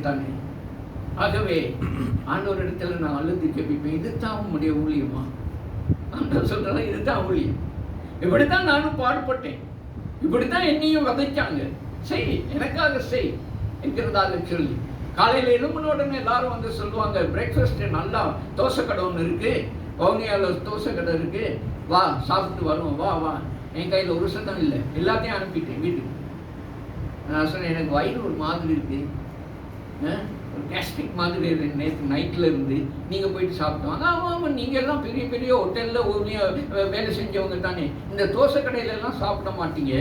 தானே. ஆகவே ஆண்டவரிடத்துல நான் அழுது ஜெபிப்பேன், இதுதான் உம்முடைய ஊழியமா? ஆண்டவர் சொல்றேன், இதுதான் ஊழியம். இப்படித்தான் நானும் பாடுபட்டேன், இப்படித்தான் என்னையும் வதைச்சாங்க, செய், எனக்காக செய் என்கிறதாக சொல்லி. காலையில் எழும்பின உடனே எல்லாரும் வந்து சொல்லுவாங்க, பிரேக்ஃபாஸ்ட் நல்லா தோசை கடை ஒன்று இருக்கு, பவுனியாவில் தோசை கடை இருக்கு, வா சாப்பிட்டு வருவோம், வா வா. என் கையில் ஒரு சத்தம் இல்லை, எல்லாத்தையும் அனுப்பிட்டேன் வீட்டுக்கு. நான் சொன்னேன், எனக்கு வயிறு ஒரு மாதிரி இருக்கு, ஒரு கேஸ்ட்ரிக் மாதிரி இருக்கு, நேற்று நைட்டில் இருந்து நீங்கள் போயிட்டு சாப்பிடுவாங்க. ஆமாம், நீங்கள் எல்லாம் பெரிய பெரிய ஹோட்டலில் வேலை செஞ்சவங்க தானே, இந்த தோசை கடையிலெல்லாம் சாப்பிட மாட்டீங்க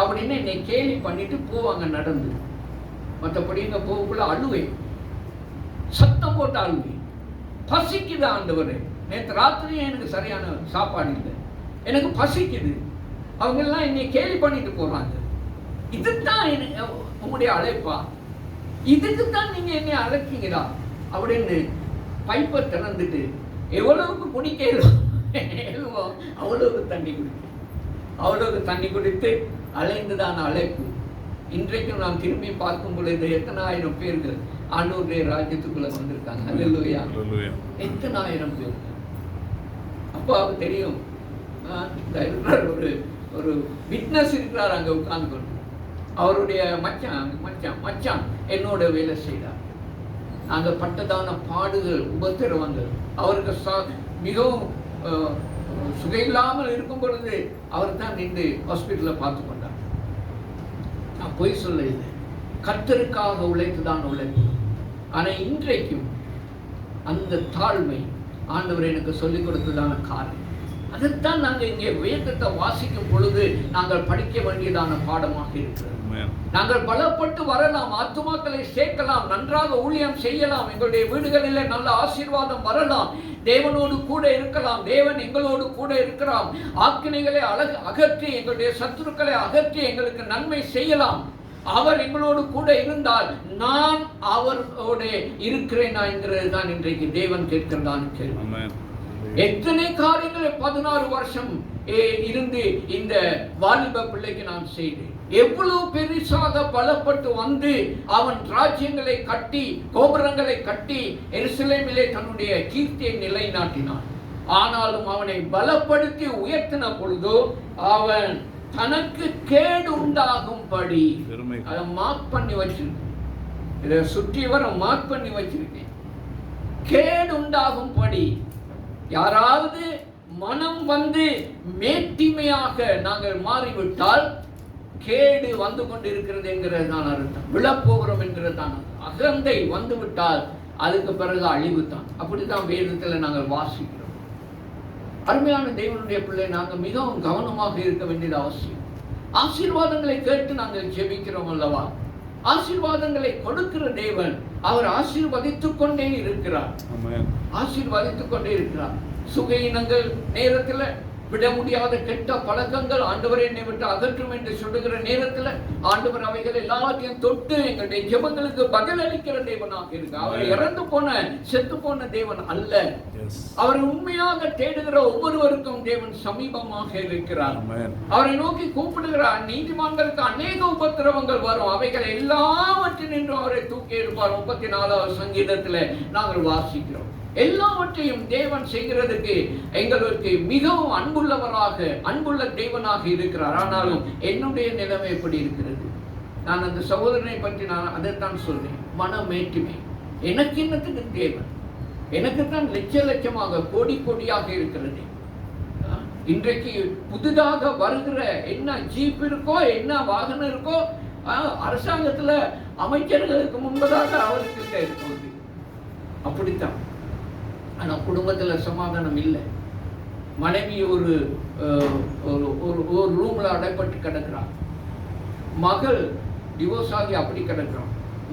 அப்படின்னு என்னை கேலி பண்ணிட்டு போவாங்க நடந்து. மற்றபடி இங்கே போகக்குள்ள அழுவேன், சத்தம் போட்டு அழுவேன். பசிக்குது ஆண்டவரே, நேற்று ராத்திரியும் எனக்கு சரியான சாப்பாடு இல்லை, எனக்கு பசிக்குது. அவங்க எல்லாம் என்னை கேலி பண்ணிட்டு போறாங்க. இதுதான் உங்களுடைய அழைப்பா? இதுக்குத்தான் நீங்க என்னை அழைக்கீங்களா அப்படின்னு பைப்பை திறந்துட்டு எவ்வளவுக்கு குடிக்கலாம் அவ்வளவுக்கு தண்ணி குடிக்கும், அவ்வளவுக்கு தண்ணி குடித்து அலைந்துதான் அழைப்பு. இன்றைக்கும் நாம் திரும்பி பார்க்கும் பொழுது எத்தனை ஆயிரம் பேர்கள் ஆண்டவருடைய ராஜ்யத்துக்குள்ள வந்திருக்காங்க. அல்லேலூயா, எத்தனை ஆயிரம் பேர். அப்போ அவருக்கு தெரியும், ஒரு ஒரு விட்னஸ் இருக்கிறார் அங்கே உட்கார்ந்து கொண்டு. அவருடைய மச்சான் மச்சான் மச்சான் என்னோட வேலை செய்தார். நாங்கள் பட்டதான பாடுகள், உபத்திரவங்கள், அவருக்கு மிகவும் சுகையில்லாமல் இருக்கும் பொழுது அவர் தான் நின்று ஹாஸ்பிட்டலில் பார்த்து கொண்டார். நான் பொய் சொல்ல இல்லை, கர்த்தருக்காக உழைத்துதான் உழைப்பு. ஆனால் இன்றைக்கும் அந்த தாழ்மை ஆண்டவர் எனக்கு சொல்லிக் கொடுத்ததான காரணம். அதைத்தான் நாங்கள் இங்கே வேதத்தை வாசிக்கும் பொழுது நாங்கள் படிக்க வேண்டியதான பாடமாக இருக்கிறது. நாங்கள் பலப்பட்டு வரலாம், ஆத்துமாக்களை சேர்க்கலாம், நன்றாக ஊழியம் செய்யலாம், எங்களுடைய வீடுகளில் நல்ல ஆசீர்வாதம் வரலாம், தேவனோடு கூட இருக்கலாம், தேவன் எங்களோடு கூட இருக்கிறார், ஆக்கினைகளை அகற்றி எங்களுடைய சத்துருக்களை அகற்றி எங்களுக்கு நன்மை செய்யலாம். அவர் எங்களோடு கூட இருந்தால் நான் அவரோட இருக்கிறேனா என்கிறது தான் இன்றைக்கு தேவன் கேட்கிறதான கேள்வி. எத்தனை காரியங்களை 16 வருஷம் இருந்து இந்த வாலிப பிள்ளைக்கு நான் செய்தேன். எவ்வளவு பெரிசாக பலப்பட்டு வந்து அவன் ராஜ்யங்களை கட்டி, கோபுரங்களை கட்டி எருசலேமிலே தன்னுடைய கீர்த்தியை நிலைநாட்டினான். ஆனாலும் அவனை பலப்படுத்தி உயர்த்தின பொழுதோ அவன் தனக்கு கேடு உண்டாகும்படி அதை மார்க் பண்ணி வச்சிருக்கேன். இதை சுற்றி வர மார்க் பண்ணி வச்சிருக்கேன். கேடு உண்டாகும்படி யாராவது மனம் வந்து மேட்டிமையாக நாங்கள் மாறிவிட்டால் கேடு வந்து கொண்டிருக்கிறது என்கிறது தான் அர்த்தம். விழப்போகிறோம் என்கிறது தான். அகந்தை வந்து விட்டால் அதுக்கு பிறகு அழிவு தான். அப்படித்தான் வேதத்தில் நாங்கள் வாசிக்கிறோம். அருமையான தேவனுடைய பிள்ளை, நாங்கள் மிகவும் கவனமாக இருக்க வேண்டியது அவசியம். ஆசீர்வாதங்களை கேட்டு நாங்கள் ஜெபிக்கிறோம் அல்லவா? ஆசீர்வாதங்களை கொடுக்கிற தேவன் அவர் ஆசீர்வதித்துக் கொண்டே இருக்கிறார், ஆசீர்வதித்துக் கொண்டே இருக்கிறார். சுகையினங்கள் நேரத்தில் விட முடியாத கெட்ட பழக்கங்கள் ஆண்டவர் என்னை விட்டு அகற்றும் என்று சொல்லுகிற நேரத்தில் ஆண்டவர் அவைகள் எல்லாத்தையும் தொட்டு எங்களுடைய ஜெபங்களுக்கு பதில் அளிக்கிற தேவனாக இருக்கு. அவர் இறந்து போன செத்து போன தேவன் அல்ல. அவரை உண்மையாக தேடுகிற ஒவ்வொருவருக்கும் தேவன் சமீபமாக இருக்கிறார். அவரை நோக்கி கூப்பிடுகிறார். நீதிமான்களுக்கு அநேக உபத்திரவங்கள் வரும், அவைகள் எல்லாவற்றினின்றும் அவரை தூக்கி எடுப்பார். 34வது சங்கீதத்தில் நாங்கள் வாசிக்கிறோம். எல்லாவற்றையும் தேவன் செய்கிறதுக்கு எங்களுக்கு மிகவும் அன்புள்ள தேவனாக இருக்கிறார். ஆனாலும் என்னுடைய நிலைமை எப்படி இருக்கிறது? நான் அந்த சகோதரனை பற்றி நான் அதைத்தான் சொல்றேன். மனமேட்டுமை எனக்கு என்னத்துக்கு தேவன்? எனக்குத்தான் லட்சமாக கோடி கோடியாக இருக்கிறது. இன்றைக்கு புதிதாக வருகிற என்ன ஜீப் இருக்கோ, என்ன வாகனம் இருக்கோ, அரசாங்கத்துல அமைச்சர்களுக்கு முன்பதாக அவருக்கு இருக்கிறது. அப்படித்தான். ஆனால் குடும்பத்தில் சமாதானம் இல்லை. மனைவி ஒரு ரூம்ல அடைப்பட்டு கிடக்கிறான். மகள் டிவோர்ஸ் ஆகி அப்படி கிடக்கிறான்.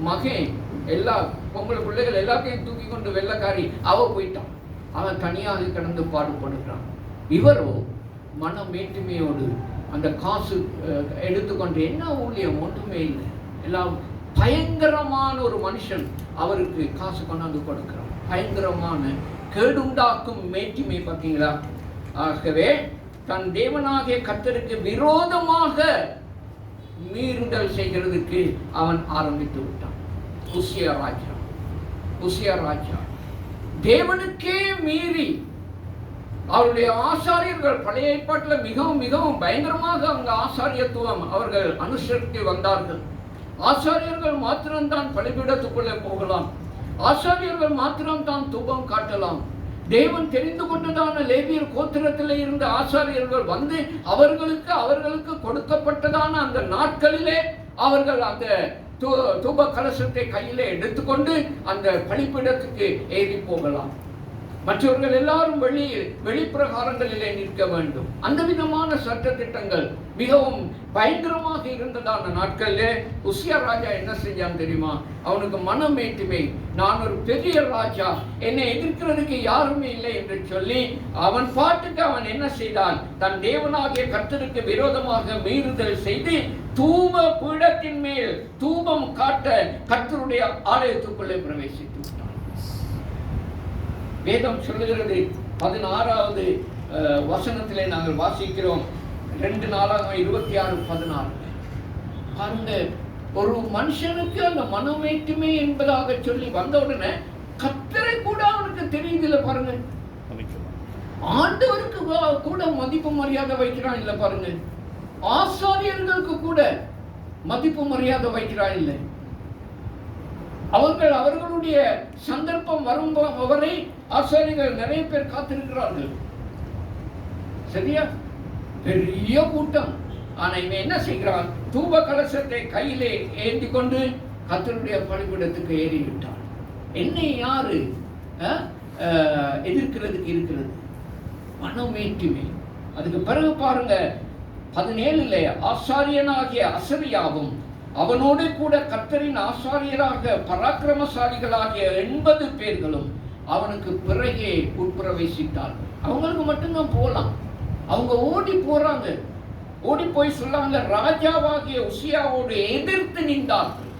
மகன் எல்லா பொம்பளை பிள்ளைகள் எல்லாத்தையும் தூக்கி கொண்டு வெள்ளக்காரி அவ போயிட்டான். அவன் தனியாக கிடந்து பாடுபடுகிறான். இவரோ மன மேட்டுமையோடு அந்த காசு எடுத்துக்கொண்டு என்ன ஊழியம் ஒன்றுமே இல்லை. எல்லாம் பயங்கரமான ஒரு மனுஷன் அவருக்கு காசு கொண்டாந்து கொடுக்கிறான். பயங்கரமான கேடுண்டாக்கும் மேட்டிமை. பார்த்தீங்களா? ஆகவே தன் தேவனாகிய கர்த்தருக்கு விரோதமாக மீறுதல் செய்கிறதுக்கு அவன் ஆரம்பித்து விட்டான். உசியா ராஜா தேவனுக்கே மீறி அவருடைய ஆசாரியர்கள் பழைய ஏற்பாட்டில் மிகவும் மிகவும் பயங்கரமாக அவங்க ஆசாரியத்துவம் அவர்கள் அனுசரித்து வந்தார்கள். ஆசாரியர்கள் மாத்திரம்தான் பலிபீடத்துக்குள்ளே போகலாம், ஆசாரியர்கள் மாத்திரம்தான் தூபம் காட்டலாம். தேவன் தெரிந்து கொண்டதான லேவியர் கோத்திரத்திலே இருந்த ஆசாரியர்கள் வந்து அவர்களுக்கு கொடுக்கப்பட்டதான அந்த நாட்களிலே அவர்கள் அந்த தூப கலசத்தை கையிலே எடுத்துக்கொண்டு அந்த பலிபீடத்துக்கு ஏறி போகலாம். மற்றவர்கள் எல்லாரும் வெளிப்பிரகாரங்களிலே நிற்க வேண்டும். அந்த விதமான சட்ட திட்டங்கள் மிகவும் பயங்கரமாக இருந்ததான நாட்களிலே உசியா ராஜா என்ன செஞ்சான் தெரியுமா? அவனுக்கு மனம் ஏற்றுமை, நான் ஒரு பெரிய ராஜா, என்னை எதிர்க்கிறதுக்கு யாருமே இல்லை என்று சொல்லி அவன் பாட்டுக்கு அவன் என்ன செய்தான்? தன் தேவனாகிய கர்த்தருக்கு விரோதமாக மீறுதல் செய்து தூப பீடத்தின் மேல் தூபம் காட்ட கர்த்தருடைய ஆலயத்துக்குள்ளே பிரவேசித்து விட்டான். வேதம் சொல்லுகிறது 16வது வசனத்திலே நாங்கள் வாசிக்கிறோம். 2:26-16 பாருங்க. ஒரு மனுஷனுக்கு அந்த மனமேற்றுமை என்பதாக சொல்லி வந்த உடனே கர்த்தரை கூட அவனுக்கு தெரியுதுல பாருங்க. ஆண்டவருக்கு கூட மதிப்பு மரியாதை வைக்கிறான் இல்ல பாருங்க. ஆசாரியர்களுக்கு கூட மதிப்பு மரியாதை வைக்கிறான் இல்லை. அவர்களுடைய சந்தர்ப்பம் வரும் வரை ஆசாரியர்கள் நிறைய பேர் காத்திருக்கிறார்கள். சரியா? பெரிய கூட்டம். ஆனா இவன் என்ன செய்கிறான்? தூப கலசத்தை கையிலே ஏந்தி கொண்டு கர்த்தருடைய பலிபீடத்துக்கு ஏறிவிட்டான். என்னை யாரு எதிர்க்கிறதுக்கு இருக்கிறது? மனமேற்றுமை. அதுக்கு பிறகு பாருங்க 17 ஆசாரியனாகிய அசரியாவும் அவனோடு கூட கர்த்தரின் ஆசாரியராக பராக்கிரமசாலிகளாகிய 80 பேர்களும் அவனுக்கு பிறகே உட்பிரவேசித்தார்கள். அவங்களுக்கு மட்டும்தான் போகலாம். அவங்க ஓடி போறாங்க. ஓடி போய் சொல்லாங்க, ராஜாவாகிய உசியாவோடு எதிர்த்து நின்றார்கள்.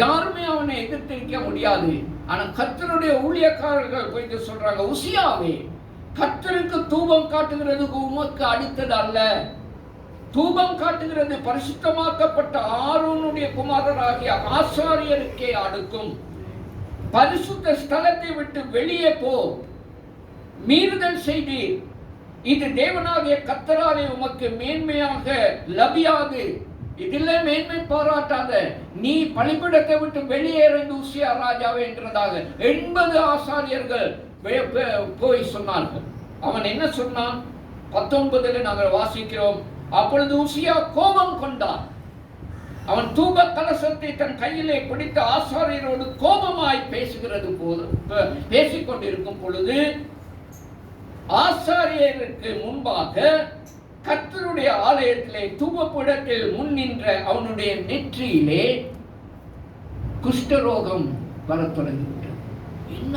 யாருமே அவனை எதிர்த்து நிற்க முடியாது. ஆனா கர்த்தருடைய ஊழியக்காரர்கள் போயிட்டு சொல்றாங்க, உசியாவே, கர்த்தருக்கு தூபம் காட்டுகிறதுக்கு உமக்கு அடித்தது அல்ல, தூபம் காட்டுகிறது பரிசுத்தமாக்கப்பட்ட ஆரோனுடைய குமாரராகிய ஆசாரியருக்கே அடுக்கும். பரிசுத்த ஸ்தலத்தை விட்டு வெளியே போ, மீறுதல் செய்தீர், இது தேவனாகிய கர்த்தராலே உமக்கு மேன்மையாக லபியாது, இதில் மேன்மை பாராட்டாத, நீ பலிபீடத்தை விட்டு வெளியேறந்து உசியா ராஜாவே என்றதாக 80 ஆசாரியர்கள் போய் சொன்னார்கள். அவன் என்ன சொன்னான்? 19 நாங்கள் வாசிக்கிறோம். அப்பொழுது உசியா கோபம் கொண்டான். அவன் தூப கலசத்தை தன் கையிலே பிடித்த ஆசாரியரோடு கோபமாய் பேசிக்கொண்டிருக்கும் பொழுது ஆசாரியருக்கு முன்பாக கர்த்தருடைய ஆலயத்திலே தூபபீடத்தில் முன் நின்ற அவனுடைய நெற்றியிலே குஷ்டரோகம் வரத் தொடங்கிவிட்டது. என்ன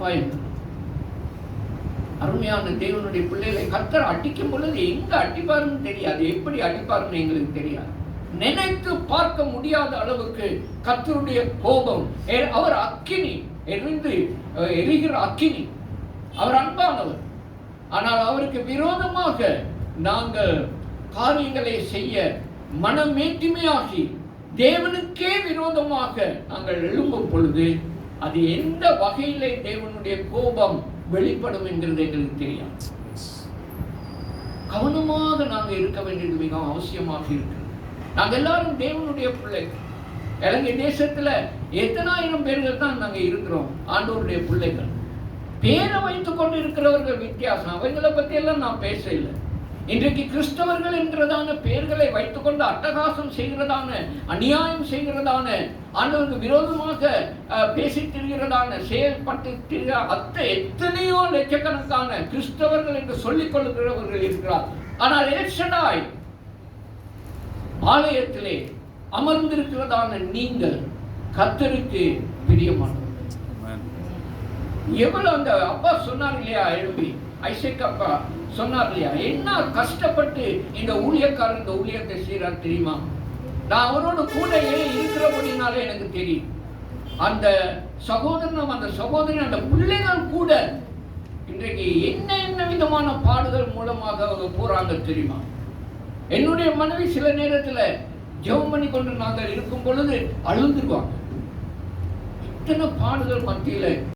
பயன்! அருமையான தேவனுடைய பிள்ளைகளை கர்த்தர் அடிக்கும் பொழுது எங்க அடிப்பாருன்னு தெரியாது, எப்படி அடிப்பாருன்னு எங்களுக்கு தெரியாது. நினைத்து பார்க்க முடியாத அளவுக்கு கர்த்தருடைய கோபம். அவர் அக்கினி, எரிகிற அக்கினி. அவர் அன்பானவர். ஆனால் அவருக்கு விரோதமாக நாங்கள் காரியங்களை செய்ய மனமேற்றுமையாகி தேவனுக்கே விரோதமாக நாங்கள் எழும்பும் பொழுது அது எந்த வகையிலே தேவனுடைய கோபம் வெளிப்படும் என்கிறது எங்களுக்கு தெரியாது. கவனமாக நாங்கள் இருக்க வேண்டியது மிகவும் அவசியமாக இருக்கு. நாங்கள் எல்லாரும் தேவனுடைய பிள்ளைகள். இலங்கை தேசத்துல எத்தனாயிரம் பேர்கள் தான் நாங்கள் இருக்கிறோம் ஆண்டவருடைய பிள்ளைகள். பேரை வைத்துக் கொண்டு இருக்கிறவர்கள் வித்தியாசம். அவங்களை பத்தி எல்லாம் நான் பேச இல்லை. இன்றைக்கு கிறிஸ்தவர்கள் என்கிறதான பெயர்களை வைத்துக் கொண்டு அட்டகாசம் செய்கிறதான, அநியாயம் செய்கிறதான, ஆண்டவருக்கு விரோதமாக பேசி திரிகிறதான, செயல்பட்டு எத்தனையோ லட்சக்கணக்கான கிறிஸ்தவர்கள் என்று சொல்லிக் கொள்ளுகிறவர்கள் இருக்கிறார். ஆனால் எல்ஷடாய் ஆலயத்திலே அமர்ந்திருக்கிறதான நீங்கள் கர்த்தருக்கு பிரியமானவர்கள். எவ்வளவு அந்த அப்பா சொன்னார் இல்லையா, எழுப்பி ஐசக் அப்பா சொன்னார் இல்லையா, என்ன கஷ்டப்பட்டு இந்த ஊழியக்காரர் இந்த ஊழியத்தை செய்யறார் தெரியுமா? நான் அவரோட கூட இருக்கிறபடினாலே எனக்கு தெரியும். அந்த சகோதரனும் அந்த சகோதரி அந்த பிள்ளைகள் கூட இன்றைக்கு என்ன விதமான பாடுகள் மூலமாக அவங்க போறாங்க தெரியுமா? என்னுடைய மனைவி சில நேரத்தில் ஜெபம் பண்ணி கொண்டு நாங்கள் இருக்கும் பொழுது அழுந்துருவாங்க. இத்தனை பாடுகள் மத்தியில